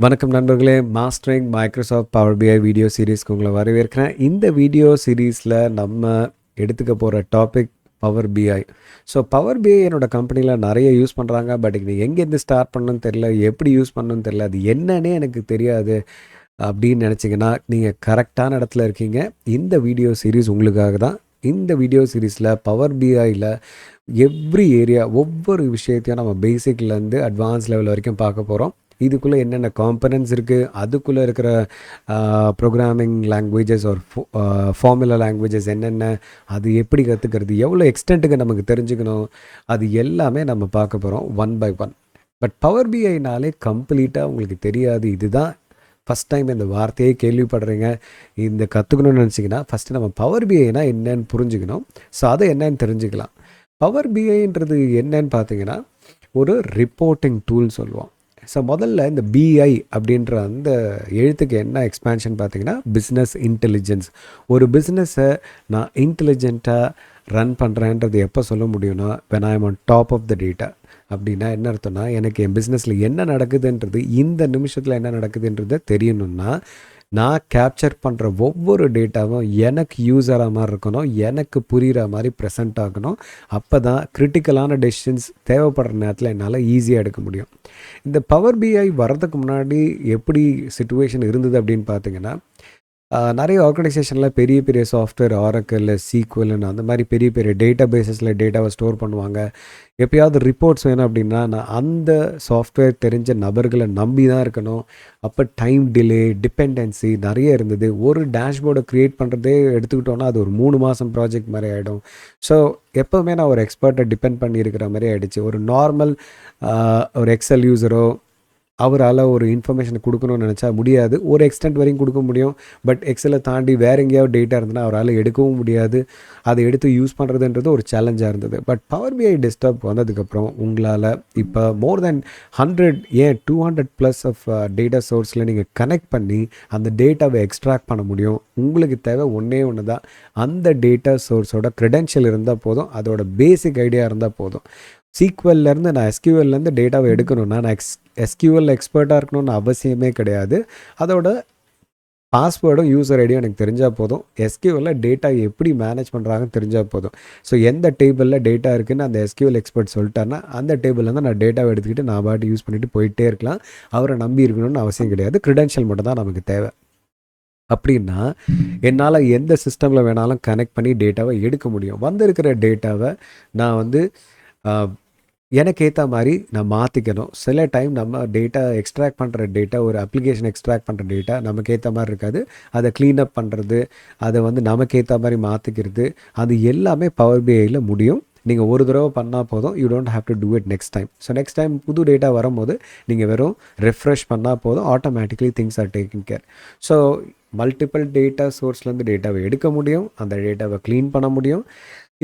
வணக்கம் நண்பர்களே, mastering Microsoft power பிஐ video சீரீஸ்க்கு உங்களை வரவேற்கிறேன். இந்த வீடியோ சீரீஸில் நம்ம எடுத்துக்க போகிற டாபிக் பவர் பிஐ. ஸோ பவர் பிஐ என்னோடய கம்பெனியில் நிறைய யூஸ் பண்ணுறாங்க. பட் இது எங்கேருந்து ஸ்டார்ட் பண்ணணும்னு தெரில, எப்படி யூஸ் பண்ணணும்னு தெரில, அது என்னன்னே எனக்கு தெரியாது அப்படின்னு நினச்சிங்கன்னா நீங்கள் கரெக்டான இடத்துல இருக்கீங்க. இந்த வீடியோ சீரீஸ் உங்களுக்காக தான். இந்த வீடியோ சீரீஸில் பவர் பிஐயில் எவ்ரி ஏரியா, ஒவ்வொரு விஷயத்தையும் நம்ம பேசிக்லேருந்து அட்வான்ஸ் லெவல் வரைக்கும் பார்க்க போகிறோம். இதுக்குள்ளே என்னென்ன காம்பனன்ட்ஸ் இருக்குது, அதுக்குள்ளே இருக்கிற ப்ரோக்ராமிங் லாங்குவேஜஸ் ஒரு ஃபார்முலா லாங்குவேஜஸ் என்னென்ன, அது எப்படி கற்றுக்கிறது, எவ்வளோ எக்ஸ்டென்ட்டுக்கு நமக்கு தெரிஞ்சுக்கணும், அது எல்லாமே நம்ம பார்க்க போகிறோம் one by one. But power பிஐனாலே கம்ப்ளீட்டாக உங்களுக்கு தெரியாது. இதுதான் ஃபஸ்ட் டைம் இந்த வார்த்தையே கேள்விப்படுறீங்க. இந்த கற்றுக்கணும்னு நினச்சிங்கன்னா ஃபஸ்ட்டு நம்ம பவர் பிஐனா என்னன்னு புரிஞ்சுக்கணும். ஸோ அதை என்னன்னு தெரிஞ்சுக்கலாம். பவர் பிஐன்றது என்னன்னு பார்த்தீங்கன்னா ஒரு ரிப்போர்ட்டிங் டூல் சொல்லுவோம். ஸோ முதல்ல இந்த பிஐ அப்படின்ற அந்த எழுத்துக்கு என்ன எக்ஸ்பேன்ஷன் பார்த்தீங்கன்னா பிஸ்னஸ் இன்டெலிஜென்ஸ். ஒரு பிஸ்னஸை நான் இன்டெலிஜென்ட்டாக ரன் பண்ணுறேன்றது எப்போ சொல்ல முடியும்னா when I am on top of the data. அப்படின்னா என்ன அர்த்தம்னா, எனக்கு என் பிஸ்னஸில் என்ன நடக்குதுன்றது, இந்த நிமிஷத்தில் என்ன நடக்குதுன்றது தெரியணும்னா நான் கேப்சர் பண்ணுற ஒவ்வொரு டேட்டாவும் எனக்கு யூஸ் ஆகிற மாதிரி இருக்கணும், எனக்கு புரிகிற மாதிரி ப்ரெசென்ட் ஆகணும். அப்போ தான் கிரிட்டிக்கலான டெசிஷன்ஸ் தேவைப்படுற நேரத்தில் என்னால் ஈஸியாக எடுக்க முடியும். இந்த பவர் பிஐ வர்றதுக்கு முன்னாடி எப்படி சிச்சுவேஷன் இருந்தது அப்படின்னு பார்த்தீங்கன்னா, நிறைய ஆர்கனைசேஷனில் பெரிய பெரிய சாஃப்ட்வேர் ஆரக்கிள், சீக்வல்னு அந்த மாதிரி பெரிய பெரிய டேட்டா பேஸஸில் டேட்டாவை ஸ்டோர் பண்ணுவாங்க. எப்போயாவது ரிப்போர்ட்ஸ் வேணும் அப்படின்னா நான் அந்த சாஃப்ட்வேர் தெரிஞ்ச நபர்களை நம்பி தான் இருக்கணும். அப்போ டைம் டிலே, டிபெண்டன்சி நிறைய இருந்தது. ஒரு டேஷ்போர்டை க்ரியேட் பண்ணுறதே எடுத்துக்கிட்டோன்னா அது ஒரு 3 மாதம் ப்ராஜெக்ட் மாதிரி ஆகிடும். ஸோ எப்போவுமே நான் ஒரு எக்ஸ்பர்ட்டை டிபெண்ட் பண்ணி இருக்கிற மாதிரி ஆகிடுச்சு. ஒரு நார்மல் ஒரு எக்ஸல் யூஸரோ அவரால் ஒரு இன்ஃபர்மேஷனை கொடுக்கணும்னு நினச்சா முடியாது. ஒரு எக்ஸ்டென்ட் வரையும் கொடுக்க முடியும். பட் எக்ஸலை தாண்டி வேறு எங்கேயாவது டேட்டா இருந்ததுன்னா அவரால் எடுக்கவும் முடியாது. அதை எடுத்து யூஸ் பண்ணுறதுன்றது ஒரு சேலஞ்சாக இருந்தது. பட் பவர் பிஐ டெஸ்க்டாப் வந்ததுக்கப்புறம் உங்களால் இப்போ மோர் தென் 100 ஏன் 200+ ஆஃப் டேட்டா சோர்ஸில் நீங்கள் கனெக்ட் பண்ணி அந்த டேட்டாவை எக்ஸ்ட்ராக்ட் பண்ண முடியும். உங்களுக்கு தேவை ஒன்றே ஒன்று தான், அந்த டேட்டா சோர்ஸோட க்ரெடென்ஷியல் இருந்தால் போதும், அதோட பேசிக் ஐடியா இருந்தால் போதும். சீக்வல்லேருந்து நான் எஸ்கியூஎல்லேருந்து டேட்டாவை எடுக்கணும்னா நான் எஸ்கியூஎல் எக்ஸ்பர்ட்டாக இருக்கணும்னு அவசியமே கிடையாது. அதோட பாஸ்வேர்டும் யூசர் ஐடியும் எனக்கு தெரிஞ்சால் போதும். எஸ்கியூஎல்லில் டேட்டா எப்படி மேனேஜ் பண்ணுறாங்கன்னு தெரிஞ்சால் போதும். ஸோ எந்த டேபிளில் டேட்டா இருக்குதுன்னு அந்த எஸ்கியூஎல் எக்ஸ்பர்ட் சொல்லிட்டாருன்னா அந்த டேபிள்லேருந்து நான் டேட்டாவை எடுத்துக்கிட்டு நான் பாட்டு யூஸ் பண்ணிவிட்டு போயிட்டே இருக்கலாம். அவரை நம்பி இருக்கணும்னு அவசியம் கிடையாது. க்ரெடென்ஷியல் மட்டும் தான் நமக்கு தேவை. அப்படின்னா என்னால் எந்த சிஸ்டமில் வேணாலும் கனெக்ட் பண்ணி டேட்டாவை எடுக்க முடியும். வந்திருக்கிற டேட்டாவை நான் எனக்கு ஏற்ற மாதிரி நான் மாற்றிக்கணும். சில டைம் நம்ம டேட்டா எக்ஸ்ட்ராக்ட் பண்ணுற டேட்டா, ஒரு அப்ளிகேஷன் எக்ஸ்ட்ராக்ட் பண்ணுற டேட்டா நமக்கு ஏற்ற மாதிரி இருக்காது. அதை க்ளீனப் பண்ணுறது, அதை நமக்கு ஏற்ற மாதிரி மாற்றிக்கிறது, அது எல்லாமே பவர் பிஐயில் முடியும். நீங்கள் ஒரு தடவை பண்ணால் போதும். You don't have to do it next time. So next time புது டேட்டா வரும்போது நீங்கள் வெறும் ரெஃப்ரெஷ் பண்ணால் போதும். Automatically things are taking care. So multiple data சோர்ஸ்லேருந்து டேட்டாவை எடுக்க முடியும், அந்த டேட்டாவை க்ளீன் பண்ண முடியும்.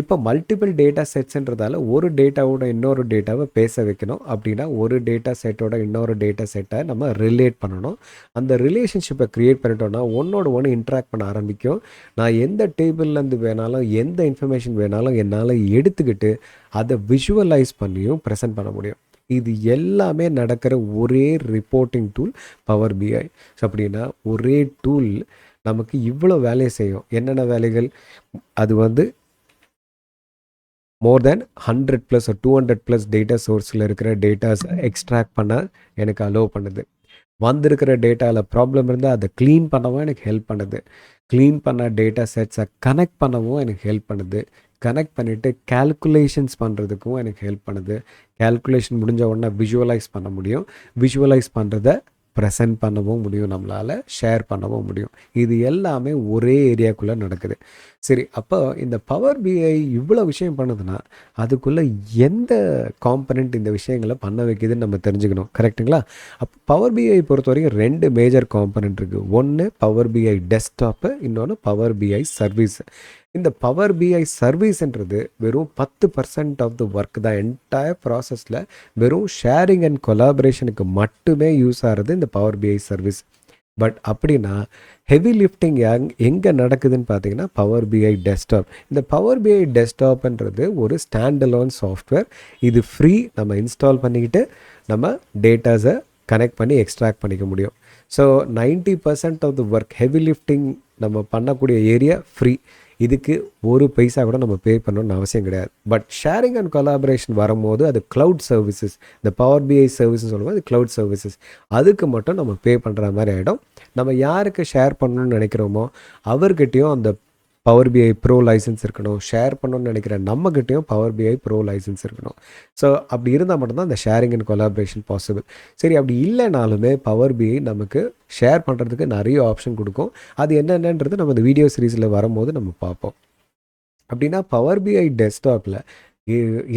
இப்போ மல்டிபிள் டேட்டா செட்ஸ்ன்றதால ஒரு டேட்டாவோட இன்னொரு டேட்டாவை பேச வைக்கணும். அப்படின்னா ஒரு டேட்டா செட்டோட இன்னொரு டேட்டா செட்டை நம்ம ரிலேட் பண்ணணும். அந்த ரிலேஷன்ஷிப்பை க்ரியேட் பண்ணிட்டோன்னா ஒன்றோட ஒன்று இன்ட்ராக்ட் பண்ண ஆரம்பிக்கும். நான் எந்த டேபிள்லேருந்து வேணாலும் எந்த இன்ஃபர்மேஷன் வேணாலும் என்னால் எடுத்துக்கிட்டு அதை விஷுவலைஸ் பண்ணியும் ப்ரெசென்ட் பண்ண முடியும். இது எல்லாமே நடக்கிற ஒரே ரிப்போர்ட்டிங் டூல் பவர் பிஐ. ஸோ அப்படின்னா ஒரே டூல் நமக்கு இவ்வளோ வேலையை செய்யும். என்னென்ன வேலைகள்? அது மோர் தேன் 100+ ஒரு 200+ டேட்டா சோர்ஸில் இருக்கிற டேட்டாஸை எக்ஸ்ட்ராக்ட் பண்ண எனக்கு அலோவ் பண்ணுது. வந்திருக்கிற டேட்டாவில் ப்ராப்ளம் இருந்தால் அதை க்ளீன் பண்ணவும் எனக்கு ஹெல்ப் பண்ணுது. க்ளீன் பண்ண டேட்டா செட்ஸை கனெக்ட் பண்ணவும் எனக்கு ஹெல்ப் பண்ணுது. கனெக்ட் பண்ணிவிட்டு கேல்குலேஷன்ஸ் பண்ணுறதுக்கும் எனக்கு ஹெல்ப் பண்ணுது. கேல்குலேஷன் முடிஞ்ச உடனே விஷுவலைஸ் பண்ண முடியும். விஷுவலைஸ் பண்ணுறத ப்ரெசென்ட் பண்ணவும் முடியும், நம்மளால் ஷேர் பண்ணவும் முடியும். இது எல்லாமே ஒரே ஏரியாக்குள்ளே நடக்குது. சரி, அப்போ இந்த பவர் பிஐ இவ்வளோ விஷயம் பண்ணுதுன்னா அதுக்குள்ளே எந்த காம்பனண்ட் இந்த விஷயங்களை பண்ண வைக்குதுன்னு நம்ம தெரிஞ்சுக்கணும். கரெக்டுங்களா? அப்போ பவர் பிஐ பொறுத்த வரைக்கும் 2 மேஜர் காம்பனண்ட் இருக்குது. ஒன்று பவர் பிஐ டெஸ்க்டாப்பு, இன்னொன்று பவர் பிஐ சர்வீஸ். இந்த பவர் பிஐ சர்வீஸ்ன்றது வெறும் 10% ஆஃப் த ஒர்க் தான். என்டையர் ப்ராசஸில் வெறும் ஷேரிங் அண்ட் கொலாபரேஷனுக்கு மட்டுமே யூஸ் ஆகிறது இந்த பவர் பிஐ சர்வீஸ். பட் அப்படின்னா ஹெவி லிஃப்டிங் எங்கே நடக்குதுன்னு பார்த்தீங்கன்னா பவர் பிஐ டெஸ்க்டாப். இந்த பவர் பிஐ டெஸ்க்டாப்ன்றது ஒரு ஸ்டாண்டலோன் சாஃப்ட்வேர். இது ஃப்ரீ. நம்ம இன்ஸ்டால் பண்ணிக்கிட்டு நம்ம டேட்டாஸை கனெக்ட் பண்ணி எக்ஸ்ட்ராக்ட் பண்ணிக்க முடியும். So 90% of the work heavy lifting நம்ம பண்ணக்கூடிய ஏரியா ஃப்ரீ. இதுக்கு ஒரு பைசா கூட நம்ம பே பண்ணணும்னு அவசியம் கிடையாது. பட் ஷேரிங் அண்ட் கொலாபரேஷன் வரும்போது அது க்ளவுட் சர்வீசஸ், இந்த பவர் பிஐ சர்வீசஸ் சொல்லும்போது அது க்ளவுட் சர்வீசஸ், அதுக்கு மட்டும் நம்ம பே பண்ணுற மாதிரி ஆகிடும். நம்ம யாருக்கு ஷேர் பண்ணணும்னு நினைக்கிறோமோ அவர்கிட்டையும் அந்த பவர் பிஐ ப்ரோ லைசன்ஸ் இருக்கணும். ஷேர் பண்ணணும்னு நினைக்கிற நம்மகிட்டையும் பவர் பிஐ ப்ரோ லைசன்ஸ் இருக்கணும். ஸோ அப்படி இருந்தால் மட்டும்தான் அந்த ஷேரிங் அண்ட் கொலாபரேஷன் பாசிபிள். சரி, அப்படி இல்லைனாலுமே பவர் பிஐ நமக்கு ஷேர் பண்ணுறதுக்கு நிறைய ஆப்ஷன் கொடுக்கும். அது என்னென்னன்றது நம்ம இந்த வீடியோ சீரீஸில் வரும்போது நம்ம பார்ப்போம். அப்படின்னா பவர் பிஐ டெஸ்க்டாப்பில்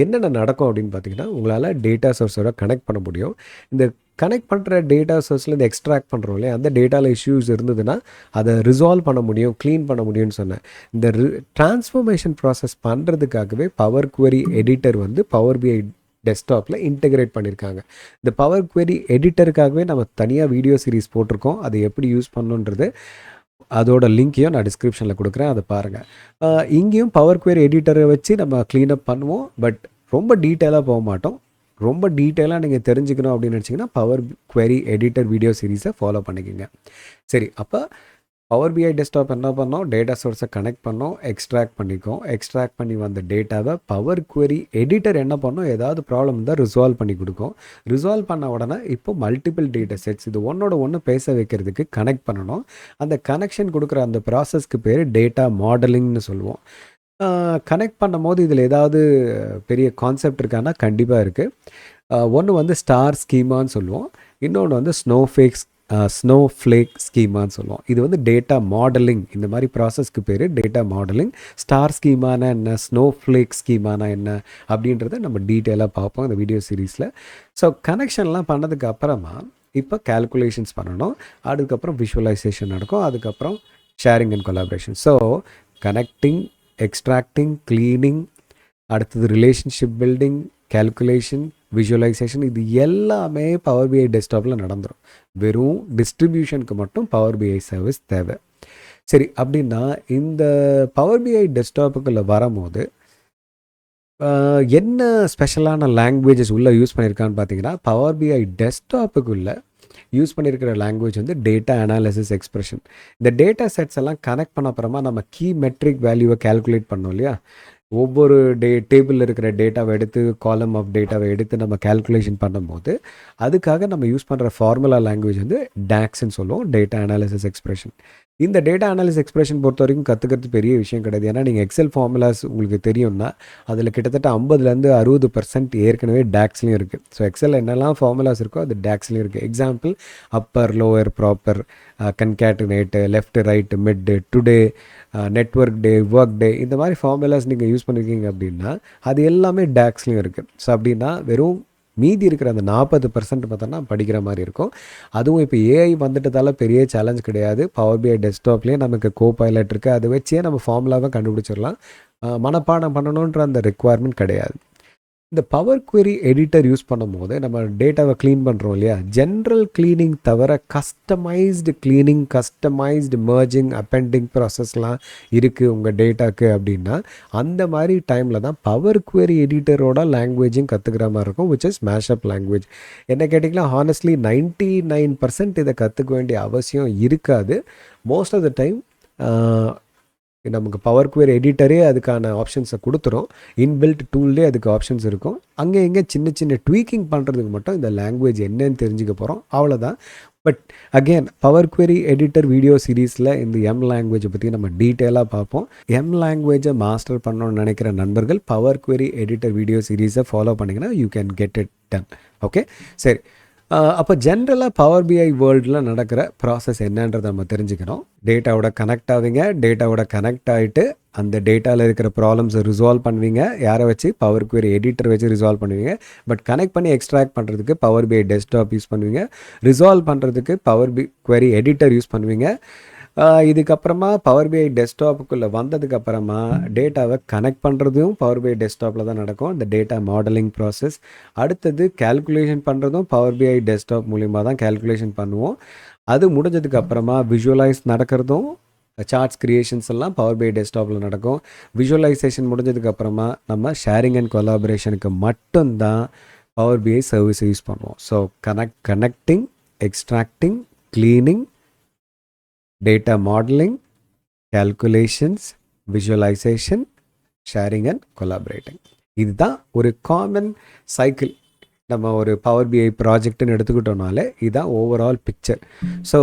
என்னென்ன நடக்கும் அப்படின்னு பார்த்தீங்கன்னா, உங்களால் டேட்டா சோர்ஸோட கனெக்ட் பண்ண முடியும். இந்த கனெக்ட் பண்ணுற டேட்டா சோர்ஸ்லேருந்து எக்ஸ்ட்ராக்ட் பண்ணுறோம் இல்லையா, அந்த டேட்டாவில் இஷ்யூஸ் இருந்ததுன்னா அதை ரிசால்வ் பண்ண முடியும், க்ளீன் பண்ண முடியும்னு சொன்னேன். இந்த ட்ரான்ஸ்ஃபர்மேஷன் ப்ராசஸ் பண்ணுறதுக்காகவே பவர் குவெரி எடிட்டர் வந்து பவர் பிஐ டெஸ்க்டாப்பில் இன்டெகிரேட் பண்ணியிருக்காங்க. இந்த பவர் குவெரி எடிட்டருக்காகவே நம்ம தனியாக வீடியோ சீரிஸ் போட்டிருக்கோம். அதை எப்படி யூஸ் பண்ணணுன்றது அதோட லிங்க்கையும் நான் டிஸ்கிரிப்ஷனில் கொடுக்குறேன், அதை பாருங்கள். இங்கேயும் பவர் குவெரி எடிட்டரை வச்சு நம்ம க்ளீனப் பண்ணுவோம். பட் ரொம்ப டீட்டெயிலாக போக மாட்டோம். ரொம்ப டீட்டெயிலாக நீங்கள் தெரிஞ்சுக்கணும் அப்படின்னு நினச்சிங்கன்னா பவர் குவெரி எடிட்டர் வீடியோ சீரீஸை ஃபாலோ பண்ணிக்கோங்க. சரி, அப்போ பவர் பிஐ டெஸ்க்டாப் என்ன பண்ணோம், டேட்டா சோர்ஸை கனெக்ட் பண்ணோம், எக்ஸ்ட்ராக்ட் பண்ணிக்கோம். எக்ஸ்ட்ராக்ட் பண்ணி வந்த டேட்டாவை பவர் குவெரி எடிட்டர் என்ன பண்ணோம், ஏதாவது ப்ராப்ளம் இருந்தால் ரிசால்வ் பண்ணி கொடுக்கும். ரிசால்வ் பண்ண உடனே இப்போ மல்டிபிள் டேட்டா செட்ஸ் இது ஒன்றோட ஒன்று பேச வைக்கிறதுக்கு கனெக்ட் பண்ணணும். அந்த கனெக்ஷன் கொடுக்குற அந்த ப்ராசஸ்க்கு பேர் டேட்டா மாடலிங்னு சொல்லுவோம். கனெக்ட் பண்ணும் போது இதில் ஏதாவது பெரிய கான்செப்ட் இருக்கான்னா கண்டிப்பாக இருக்குது. ஒன்று வந்து ஸ்டார் ஸ்கீமான்னு சொல்லுவோம், இன்னொன்று வந்து ஸ்னோஃப்ளேக் ஸ்கீமான்னு சொல்லுவோம். இது வந்து டேட்டா மாடலிங். இந்த மாதிரி ப்ராசஸ்க்கு பேர் டேட்டா மாடலிங். ஸ்டார் ஸ்கீமானா என்ன, ஸ்னோஃப்ளேக் ஸ்கீமானா என்ன அப்படின்றத நம்ம டீட்டெயிலாக பார்ப்போம் இந்த வீடியோ சீரீஸில். ஸோ கனெக்ஷன்லாம் பண்ணதுக்கு அப்புறமா இப்போ கேல்குலேஷன்ஸ் பண்ணணும். அதுக்கப்புறம் விஷுவலைசேஷன் நடக்கும். அதுக்கப்புறம் sharing and collaboration. So connecting, extracting, cleaning, அடுத்தது ரிலேஷன்ஷிப் பில்டிங், கேல்குலேஷன், விஷுவலைசேஷன், இது எல்லாமே பவர் பிஐ டெஸ்க்டாப்பில் நடந்துடும். வெறும் டிஸ்ட்ரிபியூஷனுக்கு மட்டும் பவர் பிஐ சர்வீஸ் தேவை. சரி, அப்படின்னா இந்த பவர் பிஐ டெஸ்க்டாப்புக்குள்ளே வரும்போது என்ன ஸ்பெஷலான லாங்குவேஜஸ் உள்ளே யூஸ் பண்ணியிருக்கான்னு பார்த்தீங்கன்னா, பவர் பிஐ டெஸ்க்டாப்புக்குள்ளே யூஸ் பண்ணியிருக்கிற லாங்குவேஜ் வந்து டேட்டா அனாலிசிஸ் எக்ஸ்பிரஷன். இந்த டேட்டா செட்ஸ் எல்லாம் கனெக்ட் பண்ண அப்புறமா நம்ம கீ மெட்ரிக் வேல்யூவை கேல்குலேட் பண்ணோம் இல்லையா, ஒவ்வொரு டேபிளில் இருக்கிற டேட்டாவை எடுத்து, காலம் ஆஃப் டேட்டாவை எடுத்து நம்ம கேல்குலேஷன் பண்ணும்போது அதுக்காக நம்ம யூஸ் பண்ணுற ஃபார்முலா லாங்குவேஜ் வந்து டாக்ஸ்ன்னு சொல்லுவோம், டேட்டா அனாலிசிஸ் எக்ஸ்பிரஷன். இந்த டேட்டா அனாலிசிஸ் எக்ஸ்பிரஷன் பொறுத்த வரைக்கும் கற்றுக்கிறது பெரிய விஷயம் கிடையாது. ஏன்னா நீங்கள் எக்ஸல் ஃபார்முலாஸ் உங்களுக்கு தெரியும்னா அதில் கிட்டத்தட்ட 50-60% ஏற்கனவே டாக்ஸ்லையும் இருக்குது. ஸோ எக்ஸலில் என்னெல்லாம் ஃபார்முலாஸ் இருக்கோ அது டாக்ஸ்லையும் இருக்குது. Example upper, lower, proper, concatenate, left, right, mid, today, network day, work day, இந்த மாதிரி ஃபார்முலாஸ் நீங்கள் யூஸ் பண்ணியிருக்கீங்க அப்படின்னா அது எல்லாமே டாக்ஸ்லையும் இருக்குது. ஸோ அப்படின்னா வெறும் மீதி இருக்கிற அந்த 40% பார்த்தோன்னா படிக்கிற மாதிரி இருக்கும். அதுவும் இப்போ ஏஐ வந்துட்டதால பெரிய சேலஞ்ச் கிடையாது. பவர் பிஐ டெஸ்க்டாப்லேயே நமக்கு கோபைலட் இருக்குது, அதை வச்சே நம்ம ஃபார்முலாவை கண்டுபிடிச்சிடலாம். மனப்பாடம் பண்ணணுன்ற அந்த ரெக்குவயர்மெண்ட் கிடையாது. இந்த பவர் குவெரி எடிட்டர் யூஸ் பண்ணும்போது நம்ம டேட்டாவை க்ளீன் பண்ணுறோம் இல்லையா, ஜென்ரல் க்ளீனிங் தவிர கஸ்டமைஸ்டு க்ளீனிங், கஸ்டமைஸ்டு மர்ஜிங், அப்பெண்டிங் ப்ராசஸ்லாம் இருக்குது உங்கள் டேட்டாக்கு அப்படின்னா அந்த மாதிரி டைமில் தான் பவர் குவெரி எடிட்டரோட லாங்குவேஜும் கற்றுக்கிற மாதிரி இருக்கும், விச் இஸ் மேஷப் லாங்குவேஜ். என்ன கேட்டிங்கன்னா ஹானஸ்ட்லி 99% இதை கற்றுக்க வேண்டிய அவசியம் இருக்காது. மோஸ்ட் ஆஃப் த டைம் நமக்கு பவர் குவெரி எடிட்டரே அதுக்கான ஆப்ஷன்ஸை கொடுத்துரும். இன்பில்ட் டூல்லே அதுக்கு ஆப்ஷன்ஸ் இருக்கும். அங்கே இங்கே சின்ன சின்ன ட்வீக்கிங் பண்ணுறதுக்கு மட்டும் இந்த லாங்குவேஜ் என்னன்னு தெரிஞ்சுக்க போகிறோம், அவ்வளோதான். But again power query editor video சீரீஸில் இந்த எம் லாங்குவேஜை பற்றி நம்ம டீட்டெயிலாக பார்ப்போம். எம் லாங்குவேஜை மாஸ்டர் பண்ணணும்னு நினைக்கிற நண்பர்கள் பவர் குவெரி எடிட்டர் வீடியோ சீரீஸை ஃபாலோ பண்ணிங்கன்னா you can get it done. Okay, சரி. அப்போ ஜென்ரலாக பவர் பிஐ வேர்ல்டில் நடக்கிற ப்ராசஸ் என்னன்றதை நம்ம தெரிஞ்சுக்கிறோம். டேட்டாவோட கனெக்ட் ஆவீங்க, டேட்டாவோட கனெக்ட் ஆகிட்டு அந்த டேட்டாவில் இருக்கிற ப்ராப்ளம்ஸை ரிசால்வ் பண்ணுவீங்க. யாரை வச்சு? பவர் குவெரி எடிட்டர் வச்சு ரிசால்வ் பண்ணுவீங்க. பட் கனெக்ட் பண்ணி எக்ஸ்ட்ராக்ட் பண்ணுறதுக்கு பவர் பிஐ டெஸ்க்டாப் யூஸ் பண்ணுவீங்க. ரிசால்வ் பண்ணுறதுக்கு பவர் குவெரி எடிட்டர் யூஸ் பண்ணுவீங்க. இதுக்கப்புறமா பவர் பிஐ டெஸ்க்டாப்புக்குள்ளே வந்ததுக்கப்புறமா டேட்டாவை கனெக்ட் பண்ணுறதும் பவர் பிஐ டெஸ்க்டாப்பில் தான் நடக்கும், இந்த டேட்டா மாடலிங் ப்ராசஸ். அடுத்தது கேல்குலேஷன் பண்ணுறதும் பவர் பிஐ டெஸ்க்டாப் மூலிமா தான் கேல்குலேஷன் பண்ணுவோம். அது முடிஞ்சதுக்கு அப்புறமா விஷுவலைஸ் நடக்கிறதும், சார்ட்ஸ் க்ரியேஷன்ஸ் எல்லாம் பவர் பிஐ டெஸ்க்டாப்பில் நடக்கும். விஷுவலைசேஷன் முடிஞ்சதுக்கப்புறமா நம்ம ஷேரிங் அண்ட் கொலாபரேஷனுக்கு மட்டும்தான் பவர் பிஐ சர்வீஸை யூஸ் பண்ணுவோம். So connecting, extracting, cleaning, data modelling, calculations, visualization, sharing and collaborating. இதுதான் ஒரு காமன் சைக்கிள். நம்ம ஒரு பவர் பிஐ ப்ராஜெக்ட்னு எடுத்துக்கிட்டோம்னாலே இதுதான் ஓவரால் பிக்சர். ஸோ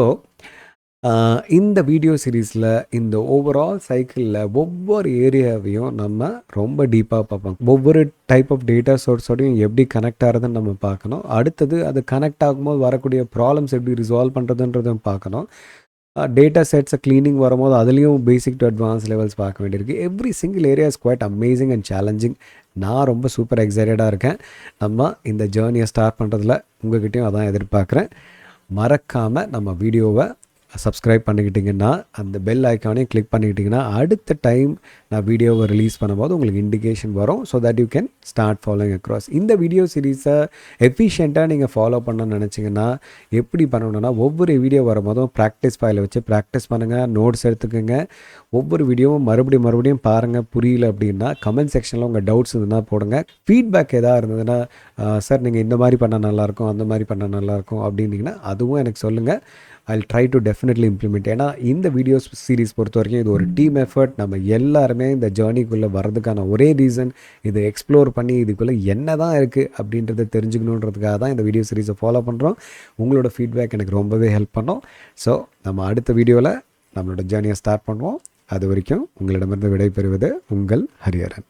இந்த வீடியோ சீரீஸில் இந்த ஓவரால் சைக்கிளில் ஒவ்வொரு ஏரியாவையும் நம்ம ரொம்ப டீப்பாக பார்ப்போம். ஒவ்வொரு டைப் ஆஃப் டேட்டா சோர்ஸோடையும் எப்படி கனெக்ட் ஆகிறதுன்னு நம்ம பார்க்கணும். அடுத்தது அது கனெக்ட் ஆகும்போது வரக்கூடிய ப்ராப்ளம்ஸ் எப்படி ரிசால்வ் பண்ணுறதுன்றதும் பார்க்கணும். டேட்டா செட்ஸை க்ளீனிங் வரும்போது அதுலேயும் பேசிக் டு அட்வான்ஸ் லெவல்ஸ் பார்க்க வேண்டியிருக்கு. Every single area is quite amazing and challenging. நான் ரொம்ப சூப்பர் எக்ஸைட்டடாக இருக்கேன். நம்ம இந்த ஜேர்னியை ஸ்டார்ட் பண்ணுறதுல உங்கள்கிட்டையும் அதான் எதிர்பார்க்குறேன். மறக்காமல் நம்ம வீடியோவை சப்ஸ்கிரைப் பண்ணிக்கிட்டிங்கன்னா, அந்த பெல் ஐக்கானையும் கிளிக் பண்ணிக்கிட்டிங்கன்னா, அடுத்த டைம் நான் வீடியோவை ரிலீஸ் பண்ணும்போது உங்களுக்கு இண்டிகேஷன் வரும். So that you can start following across. இந்த வீடியோ சீரீஸை எஃபிஷியண்ட்டாக நீங்கள் ஃபாலோ பண்ணணும்னு நினச்சிங்கன்னா எப்படி பண்ணணுன்னா, ஒவ்வொரு வீடியோ வரும்போதும் ப்ராக்டிஸ் ஃபைலை வச்சு ப்ராக்டிஸ் பண்ணுங்கள், நோட்ஸ் எடுத்துக்கோங்க. ஒவ்வொரு வீடியோவும் மறுபடியும் பாருங்கள். புரியல அப்படின்னா கமெண்ட் செக்ஷனில் உங்கள் டவுட்ஸ் இருந்தால் போடுங்க. ஃபீட்பேக் எதாவது இருந்ததுன்னா, சார் நீங்கள் இந்த மாதிரி பண்ணால் நல்லாயிருக்கும், அந்த மாதிரி பண்ணால் நல்லாயிருக்கும் அப்படின்னிங்கன்னா அதுவும் எனக்கு சொல்லுங்கள். I'll try to definitely implement. ஏன்னா இந்த வீடியோ சீரீஸ் பொறுத்த வரைக்கும் இது ஒரு டீம் எஃபர்ட். நம்ம எல்லாருமே இந்த ஜேர்னிக்குள்ளே வர்றதுக்கான ஒரே ரீசன் இதை எக்ஸ்ப்ளோர் பண்ணி இதுக்குள்ளே என்ன தான் இருக்குது அப்படின்றத தெரிஞ்சுக்கணுன்றதுக்காக தான் இந்த வீடியோ சீரீஸை ஃபாலோ பண்ணுறோம். உங்களோட ஃபீட்பேக் எனக்கு ரொம்பவே ஹெல்ப் பண்ணோம். ஸோ நம்ம அடுத்த வீடியோவில் நம்மளோட ஜேர்னியை ஸ்டார்ட் பண்ணுவோம். அது வரைக்கும் உங்களிடமிருந்து விடைபெறுவது உங்கள் ஹரிஹரன்.